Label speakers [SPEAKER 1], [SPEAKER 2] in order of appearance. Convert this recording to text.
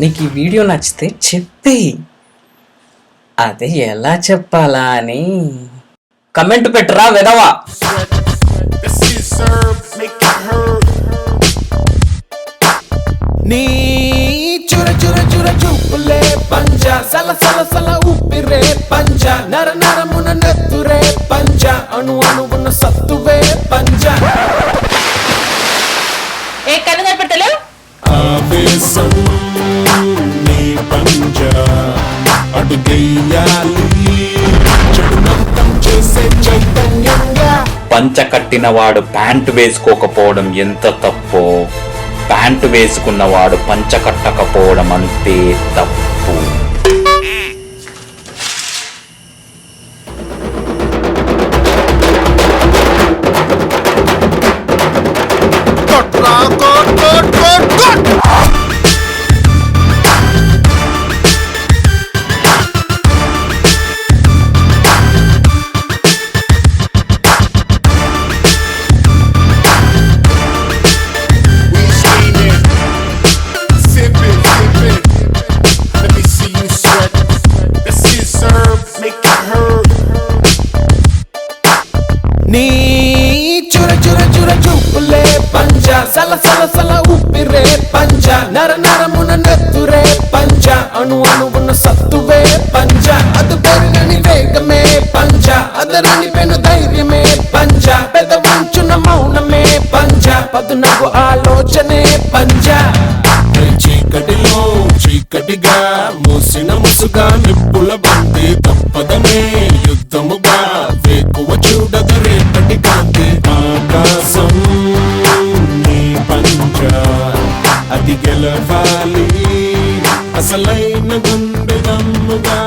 [SPEAKER 1] నీకు ఈ వీడియో నచ్చితే చెప్పేయి, అదే ఎలా చెప్పాలా అని కమెంట్ పెట్టరా వెదవా.
[SPEAKER 2] నీ చుర చుర చుర చూపులే పంజ, సల సల సల ఊపిరే పంజ, నర నరమున నెత్తురే పంజ, అణు అణువున సత్తువే పంజ.
[SPEAKER 3] ఏ కన్ను కనపడతలేవు?
[SPEAKER 2] ఆవేశం నీ పంజ, అడుగేయాలి చెడునంతం చేసే చైతన్యంగా.
[SPEAKER 4] పంచ కట్టినవాడు ప్యాంటు వేసుకోకపోవడం ఎంత తప్పో, ప్యాంటు వేసుకున్నవాడు పంచ కట్టకపోవడం అంతే తప్పు.
[SPEAKER 2] నీ చుర చుర చుర చూపులే పంజ, సల సల సల ఊపిరే పంజ, నర నరమున నెత్తురే పంజ, అణు అణువున సత్తువే పంజ. అది పెరుగని వేగమే పంజ, అదరని పెను ధైర్యమే పంజ, పెదవంచున మౌనమే పంజ, పదునగు ఆలోచనే పంజ. చీకటిలో చీకటిగా మూసిన ముసుగా నిప్పుల బంతి తప్పదనే యుద్ధముగా వేకువ చూడదు రేపటి కాంతి. ఆకాశం నీ పంచ, అది గెలవాలి అసలైన గుండె దమ్ముగా.